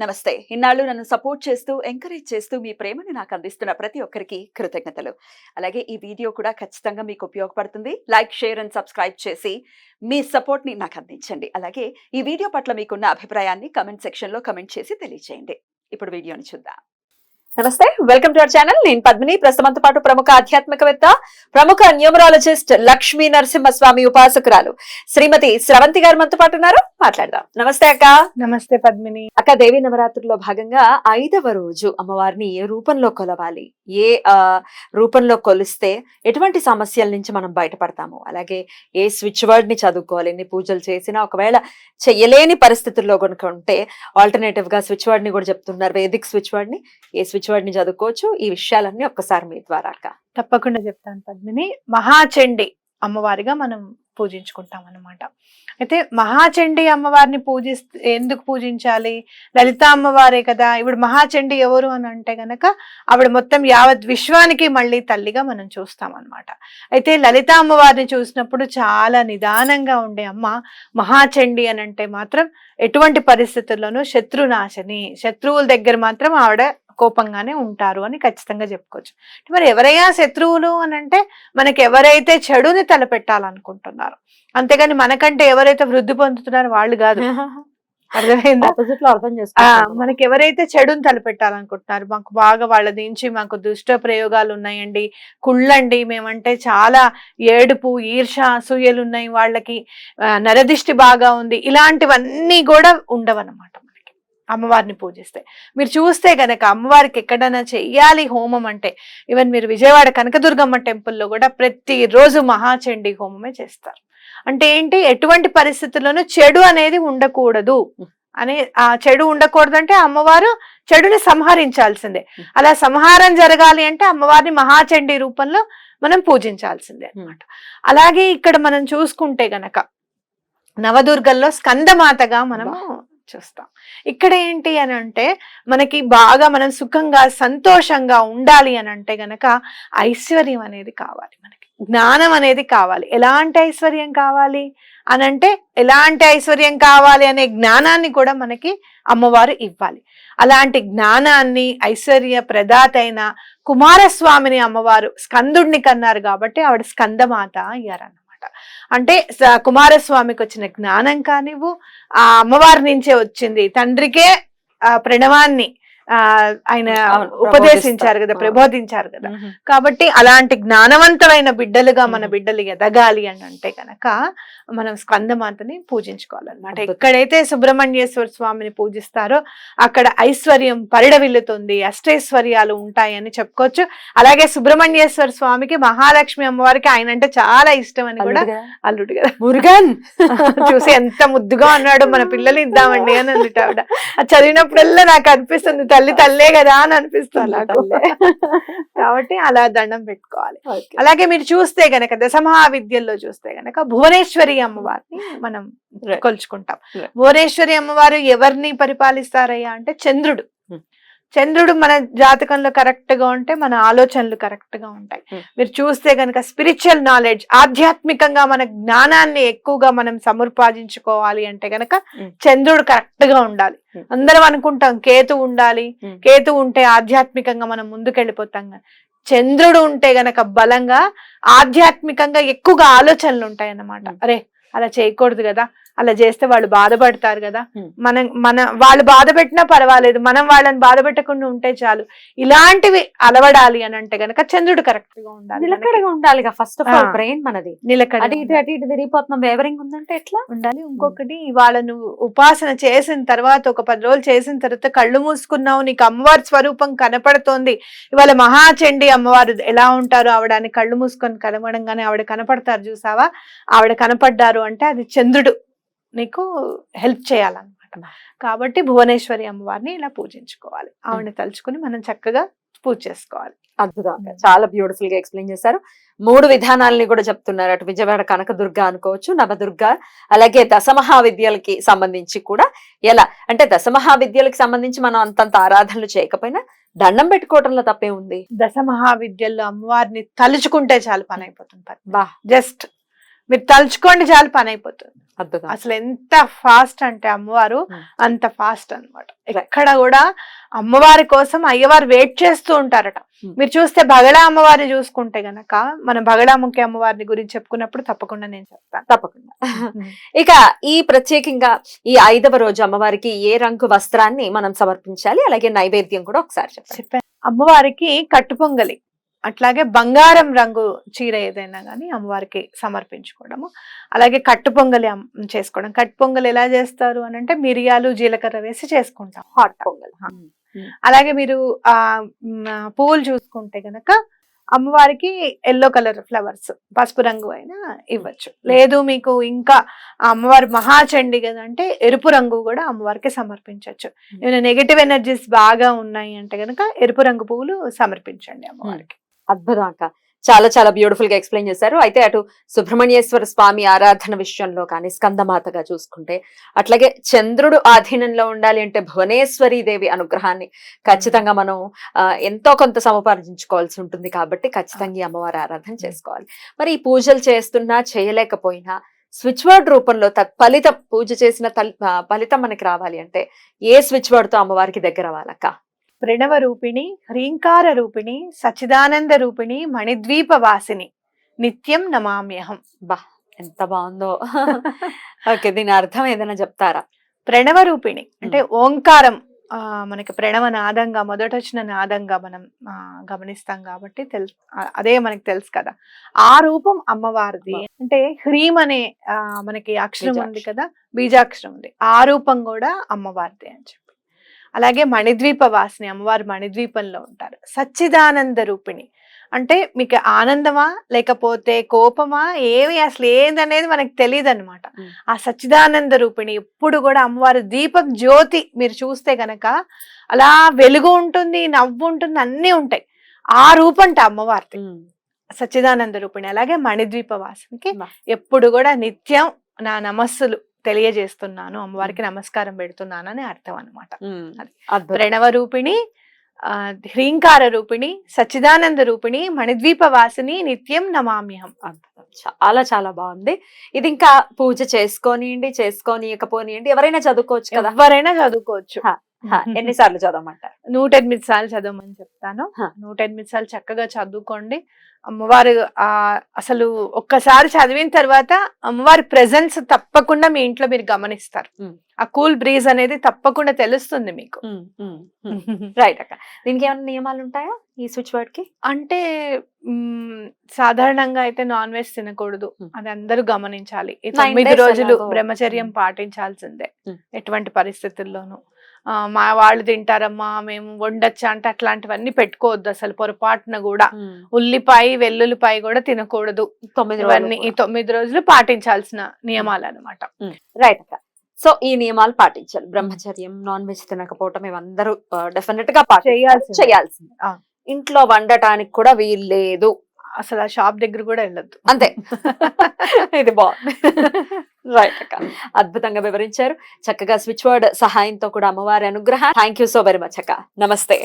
నమస్తే. ఇన్నాళ్ళు నన్ను సపోర్ట్ చేస్తూ, ఎంకరేజ్ చేస్తూ మీ ప్రేమని నాకు అందిస్తున్న ప్రతి ఒక్కరికి కృతజ్ఞతలు. అలాగే ఈ వీడియో కూడా ఖచ్చితంగా మీకు ఉపయోగపడుతుంది. లైక్, షేర్ అండ్ సబ్స్క్రైబ్ చేసి మీ సపోర్ట్‌ని నాకు అందించండి. అలాగే ఈ వీడియో పట్ల మీకున్న అభిప్రాయాన్ని కామెంట్ సెక్షన్‌లో కామెంట్ చేసి తెలియజేయండి. ఇప్పుడు వీడియోని చూద్దాం. నమస్తే, వెల్కమ్ టు అవర్ ఛానల్. నేను పద్మిని. ప్రస్తుతంతో పాటు ప్రముఖ ఆధ్యాత్మికవేత్త, ప్రముఖ న్యూమరాలజిస్ట్ లక్ష్మీ నరసింహస్వామి ఉపాసకురాలు శ్రీమతి స్రవంతి గారు మనతో పాటు ఉన్నారు. మాట్లాడదాం. నమస్తే అక్క. నమస్తే పద్మిని. అక్క, దేవి నవరాత్రుల్లో భాగంగా 5వ రోజు అమ్మవారిని ఏ రూపంలో కొలవాలి, ఏ రూపంలో కొలిస్తే ఎటువంటి సమస్యల నుంచి మనం బయటపడతాము, అలాగే ఏ స్విచ్ వర్డ్ ని చదువుకోవాలి, ఎన్ని పూజలు చేసినా ఒకవేళ చెయ్యలేని పరిస్థితుల్లో కనుక ఉంటే ఆల్టర్నేటివ్ గా స్విచ్ వర్డ్ ని కూడా చెప్తున్నారు, వేదిక్ స్విచ్ వర్డ్ ని, ఏ స్విచ్ వర్డ్ ని చదువుకోవచ్చు, ఈ విషయాలన్నీ ఒక్కసారి మీ ద్వారా అక్క. తప్పకుండా చెప్తాను పద్మిని. మహాచండి అమ్మవారిగా మనం పూజించుకుంటాం అన్నమాట. అయితే మహాచండి అమ్మవారిని ఎందుకు పూజించాలి? లలిత అమ్మవారే కదా. ఇప్పుడు మహాచండి ఎవరు అని అంటే గనక ఆవిడ మొత్తం యావత్ విశ్వానికి మళ్ళీ తల్లిగా మనం చూస్తాం అన్నమాట. అయితే లలిత అమ్మవారిని చూసినప్పుడు చాలా నిదానంగా ఉండే అమ్మ. మహాచండి అని అంటే మాత్రం ఎటువంటి పరిస్థితుల్లోనూ శత్రునాశని, శత్రువుల దగ్గర మాత్రం ఆవిడ కోపంగానే ఉంటారు అని ఖచ్చితంగా చెప్పుకోవచ్చు. మరి ఎవరైనా శత్రువులు అని అంటే మనకి ఎవరైతే చెడుని తలపెట్టాలనుకుంటున్నారు, అంతేగాని మనకంటే ఎవరైతే వృద్ధి పొందుతున్నారో వాళ్ళు కాదు. అర్థమైందా? మనకి ఎవరైతే చెడుని తలపెట్టాలనుకుంటున్నారు, మాకు బాగా వాళ్ళ నుంచి మాకు దుష్ట ప్రయోగాలు ఉన్నాయండి, కుళ్ళండి, మేమంటే చాలా ఏడుపు, ఈర్ష, అసూయలు ఉన్నాయి, వాళ్ళకి నరదిష్టి బాగా ఉంది, ఇలాంటివన్నీ కూడా ఉండవన్నమాట అమ్మవారిని పూజిస్తే. మీరు చూస్తే గనక అమ్మవారికి ఎక్కడైనా చెయ్యాలి హోమం అంటే, ఈవెన్ మీరు విజయవాడ కనకదుర్గమ్మ టెంపుల్లో కూడా ప్రతిరోజు మహాచండీ హోమమే చేస్తారు. అంటే ఏంటి, ఎటువంటి పరిస్థితుల్లోనూ చెడు అనేది ఉండకూడదు అని. ఆ చెడు ఉండకూడదు అంటే అమ్మవారు చెడుని సంహరించాల్సిందే. అలా సంహారం జరగాలి అంటే అమ్మవారిని మహాచండీ రూపంలో మనం పూజించాల్సిందే అన్నమాట. అలాగే ఇక్కడ మనం చూసుకుంటే గనక నవదుర్గల్లో స్కందమాతగా మనము చూస్తాం. ఇక్కడ ఏంటి అని అంటే మనకి బాగా మనం సుఖంగా సంతోషంగా ఉండాలి అని అంటే గనక ఐశ్వర్యం అనేది కావాలి, మనకి జ్ఞానం అనేది కావాలి. ఎలాంటి ఐశ్వర్యం కావాలి అని అంటే, ఎలాంటి ఐశ్వర్యం కావాలి అనే జ్ఞానాన్ని కూడా మనకి అమ్మవారు ఇవ్వాలి. అలాంటి జ్ఞానాన్ని ఐశ్వర్య ప్రదాత అయిన కుమారస్వామిని అమ్మవారు స్కందుడిని కన్నారు కాబట్టి ఆవిడ స్కందమాత అయ్యారన్న. అంటే కుమారస్వామికి వచ్చిన జ్ఞానం కానివ్వు, ఆ అమ్మవారి నుంచే వచ్చింది. తండ్రికే ప్రణవాన్ని ఆయన ఉపదేశించారు కదా, ప్రబోధించారు కదా. కాబట్టి అలాంటి జ్ఞానవంతమైన బిడ్డలుగా మన బిడ్డలు ఎదగాలి అని అంటే కనుక మనం స్కందమాతని పూజించుకోవాలన్నమాట. ఎక్కడైతే సుబ్రహ్మణ్యేశ్వర స్వామిని పూజిస్తారో అక్కడ ఐశ్వర్యం పరిడవిల్లుతుంది, అష్టైశ్వర్యాలు ఉంటాయని చెప్పుకోవచ్చు. అలాగే సుబ్రహ్మణ్యేశ్వర స్వామికి మహాలక్ష్మి అమ్మవారికి ఆయన అంటే చాలా ఇష్టం అని కూడా, అల్లుడు కదా మురుగన్ చూసి ఎంత ముద్దుగా ఉన్నాడు, మన పిల్లలు ఇద్దామండి అని అందుట ఆవిడ. అది చదివినప్పుడల్లా నాకు అనిపిస్తుంది, తల్లి తల్లే కదా అని అనిపిస్తుంది నాకు. కాబట్టి అలా దండం పెట్టుకోవాలి. అలాగే మీరు చూస్తే గనక దశమహావిద్యల్లో చూస్తే గనక భువనేశ్వరి అమ్మవారిని మనం కొలుచుకుంటాం. భువనేశ్వరి అమ్మవారు ఎవరిని పరిపాలిస్తారయ్యా అంటే చంద్రుడు. చంద్రుడు మన జాతకంలో కరెక్ట్ గా ఉంటే మన ఆలోచనలు కరెక్ట్ గా ఉంటాయి. మీరు చూస్తే గనక స్పిరిచువల్ నాలెడ్జ్, ఆధ్యాత్మికంగా మన జ్ఞానాన్ని ఎక్కువగా మనం సముపార్జించుకోవాలి అంటే గనక చంద్రుడు కరెక్ట్ గా ఉండాలి. అందరం అనుకుంటాం కేతు ఉండాలి, కేతు ఉంటే ఆధ్యాత్మికంగా మనం ముందుకెళ్ళిపోతాం. చంద్రుడు ఉంటే గనక బలంగా ఆధ్యాత్మికంగా ఎక్కువగా ఆలోచనలు ఉంటాయి అన్నమాట. అరే అలా చేయకూడదు కదా, అలా చేస్తే వాళ్ళు బాధపడతారు కదా, వాళ్ళు బాధ పెట్టినా పర్వాలేదు, మనం వాళ్ళని బాధ పెట్టకుండా ఉంటే చాలు. ఇలాంటివి అలవడాలి అని అంటే గనక చంద్రుడు కరెక్ట్ గా ఉండాలి, నిలకడగా ఉండాలి. ఫస్ట్ ఆఫ్ ఆల్ బ్రెయిన్ మనది నిలకడ, అటు ఇటు తిరిగిపోతున్నాం, వేవరింగ్ ఉందంటే ఎట్లా ఉండాలి. ఇంకొకటి, ఇవాళ నువ్వు ఉపాసన చేసిన తర్వాత ఒక 10 రోజులు చేసిన తర్వాత కళ్ళు మూసుకున్నావు, నీకు అమ్మవారి స్వరూపం కనపడుతోంది. ఇవాళ మహాచండి అమ్మవారు ఎలా ఉంటారు, ఆవిడ కళ్ళు మూసుకొని కనబడంగానే ఆవిడ కనపడతారు చూసావా, ఆవిడ కనపడ్డారు అంటే అది చంద్రుడు నీకు హెల్ప్ చేయాలన్నమాట. కాబట్టి భువనేశ్వరి అమ్మవారిని ఇలా పూజించుకోవాలి. ఆవిడని తలుచుకుని మనం చక్కగా పూజ చేసుకోవాలి. అద్భుతంగా, చాలా బ్యూటిఫుల్ గా ఎక్స్ప్లెయిన్ చేశారు. 3 విధానాలని కూడా చెప్తున్నారు. అటు విజయవాడ కనకదుర్గ అనుకోవచ్చు, నవదుర్గ, అలాగే దశమహావిద్యలకి సంబంధించి కూడా. ఎలా అంటే దశమహావిద్యలకు సంబంధించి మనం అంతంత ఆరాధనలు చేయకపోయినా దండం పెట్టుకోవడంలో తప్పే ఉంది. దశమహావిద్యల్లో అమ్మవారిని తలుచుకుంటే చాలు పని అయిపోతుంది. జస్ట్ మీరు తలుచుకోండి చాలు పని అయిపోతుంది. అద్భుతం. అసలు ఎంత ఫాస్ట్ అంటే అమ్మవారు అంత ఫాస్ట్ అన్నమాట. ఎక్కడ కూడా అమ్మవారి కోసం అయ్యవారు వెయిట్ చేస్తూ ఉంటారట. మీరు చూస్తే బగళా అమ్మవారిని చూసుకుంటే గనక మనం బగళాముఖి అమ్మవారిని గురించి చెప్పుకున్నప్పుడు తప్పకుండా నేను చెప్తాను. తప్పకుండా. ఇక ఈ ప్రత్యేకంగా ఈ 5వ రోజు అమ్మవారికి ఏ రంగు వస్త్రాన్ని మనం సమర్పించాలి, అలాగే నైవేద్యం కూడా ఒకసారి చెప్పండి. అమ్మవారికి కట్టు పొంగలి, అట్లాగే బంగారం రంగు చీర ఏదైనా కానీ అమ్మవారికి సమర్పించుకోవడము, అలాగే కట్టు పొంగలి చేసుకోవడం. కట్టు పొంగలి ఎలా చేస్తారు అని అంటే మిరియాలు జీలకర్ర వేసి చేసుకుంటాం, హాట్ పొంగల్. అలాగే మీరు పువ్వులు చూసుకుంటే గనక అమ్మవారికి ఎల్లో కలర్ ఫ్లవర్స్ పసుపు రంగు అయినా ఇవ్వచ్చు. లేదు మీకు ఇంకా అమ్మవారి మహాచండి కదా అంటే ఎరుపు రంగు కూడా అమ్మవారికి సమర్పించవచ్చు. ఏమైనా నెగటివ్ ఎనర్జీస్ బాగా ఉన్నాయి అంటే గనక ఎరుపు రంగు పువ్వులు సమర్పించండి అమ్మవారికి. అద్భుతం అక్క, చాలా చాలా బ్యూటిఫుల్ గా ఎక్స్ప్లెయిన్ చేశారు. అయితే అటు సుబ్రహ్మణ్యేశ్వర స్వామి ఆరాధన విషయంలో కానీ, స్కందమాతగా చూసుకుంటే, అట్లాగే చంద్రుడు ఆధీనంలో ఉండాలి అంటే భువనేశ్వరి దేవి అనుగ్రహాన్ని ఖచ్చితంగా మనం ఎంతో కొంత సముపార్జించుకోవాల్సి ఉంటుంది. కాబట్టి ఖచ్చితంగా ఈ అమ్మవారి ఆరాధన చేసుకోవాలి. మరి ఈ పూజలు చేస్తున్నా చేయలేకపోయినా స్విచ్ వర్డ్ రూపంలో తత్ఫలితం, పూజ చేసిన ఫలితం మనకి రావాలి అంటే ఏ స్విచ్ వర్డ్ తో అమ్మవారికి దగ్గర అవ్వాలక్క? ప్రణవ రూపిణి, హ్రీంకార రూపిణి, సచిదానంద రూపిణి, మణిద్వీప వాసిని, నిత్యం నమామ్యహం. బా, ఎంత బాగుందో. ఓకే, దీని అర్థం ఏదైనా చెప్తారా? ప్రణవ రూపిణి అంటే ఓంకారం, మనకి ప్రణవ నాదంగా మొదట వచ్చిన నాదంగా మనం గమనిస్తాం కాబట్టి తెలుసు, అదే మనకి తెలుసు కదా. ఆ రూపం అమ్మవారిది. అంటే హ్రీం అనే మనకి అక్షరం ఉంది కదా, బీజాక్షరం ఉంది, ఆ రూపం కూడా అమ్మవారిది అని చెప్పి. అలాగే మణిద్వీప వాసిని, అమ్మవారు మణిద్వీపంలో ఉంటారు. సచ్చిదానంద రూపిణి అంటే మీకు ఆనందమా లేకపోతే కోపమా ఏమి అసలు ఏందనేది మనకు తెలియదు అనమాట. ఆ సచ్చిదానంద రూపిణి ఎప్పుడు కూడా అమ్మవారి దీపం జ్యోతి మీరు చూస్తే గనక అలా వెలుగు ఉంటుంది, నవ్వు ఉంటుంది, అన్నీ ఉంటాయి. ఆ రూపంట అమ్మవారిది సచ్చిదానంద రూపిణి. అలాగే మణిద్వీప వాసినికి ఎప్పుడు కూడా నిత్యం నా నమస్సులు తెలియజేస్తున్నాను, అమ్మవారికి నమస్కారం పెడుతున్నాను అని అర్థం అనమాట. ప్రణవ రూపిణి, హ్రీంకార రూపిణి, సచ్చిదానంద రూపిణి, మణిద్వీప వాసిని, నిత్యం నమామ్యహం. చాలా చాలా బాగుంది. ఇది ఇంకా పూజ చేసుకోనియకపోనియండి ఎవరైనా చదువుకోవచ్చు కదా? ఎవరైనా చదువుకోవచ్చు. ఎన్నిసార్లు చదవమంటారు? 108 సార్లు చదవమని చెప్తాను. 108 సార్లు చక్కగా చదువుకోండి. అమ్మవారు అసలు ఒక్కసారి చదివిన తర్వాత అమ్మవారి ప్రెజెన్స్ తప్పకుండా మీ ఇంట్లో మీరు గమనిస్తారు. ఆ కూల్ బ్రీజ్ అనేది తప్పకుండా తెలుస్తుంది మీకు. రైట్ అక్క. దీనికి ఏమైనా నియమాలు ఉంటాయా ఈ స్విచ్ వర్డ్ కి? అంటే సాధారణంగా అయితే నాన్ వెజ్ తినకూడదు, అది అందరూ గమనించాలి. 9 రోజులు బ్రహ్మచర్యం పాటించాల్సిందే ఎటువంటి పరిస్థితుల్లోనూ. మా వాళ్ళు తింటారమ్మా మేము వండొచ్చా అంటే అట్లాంటివన్నీ పెట్టుకోవద్దు అసలు పొరపాటున కూడా. ఉల్లిపాయ వెల్లుల్లిపాయ కూడా తినకూడదు. ఇవన్నీ ఈ 9 రోజులు పాటించాల్సిన నియమాలు అనమాట. రైట్ అక్క. సో ఈ నియమాలు పాటించాలి. బ్రహ్మచర్యం, నాన్ వెజ్ తినకపోవటం ఇవందరూ డెఫినెట్ గా చేయాల్సింది. ఇంట్లో వండటానికి కూడా వీల్లేదు, అసలు ఆ షాప్ దగ్గర కూడా వెళ్ళొద్దు, అంతే. ఇది బాగుంది. రైట్ అక్క, అద్భుతంగా వివరించారు. చక్కగా స్విచ్ వర్డ్ సహాయంతో కూడా అమ్మవారి అనుగ్రహం. Thank you so very much అక్క. నమస్తే.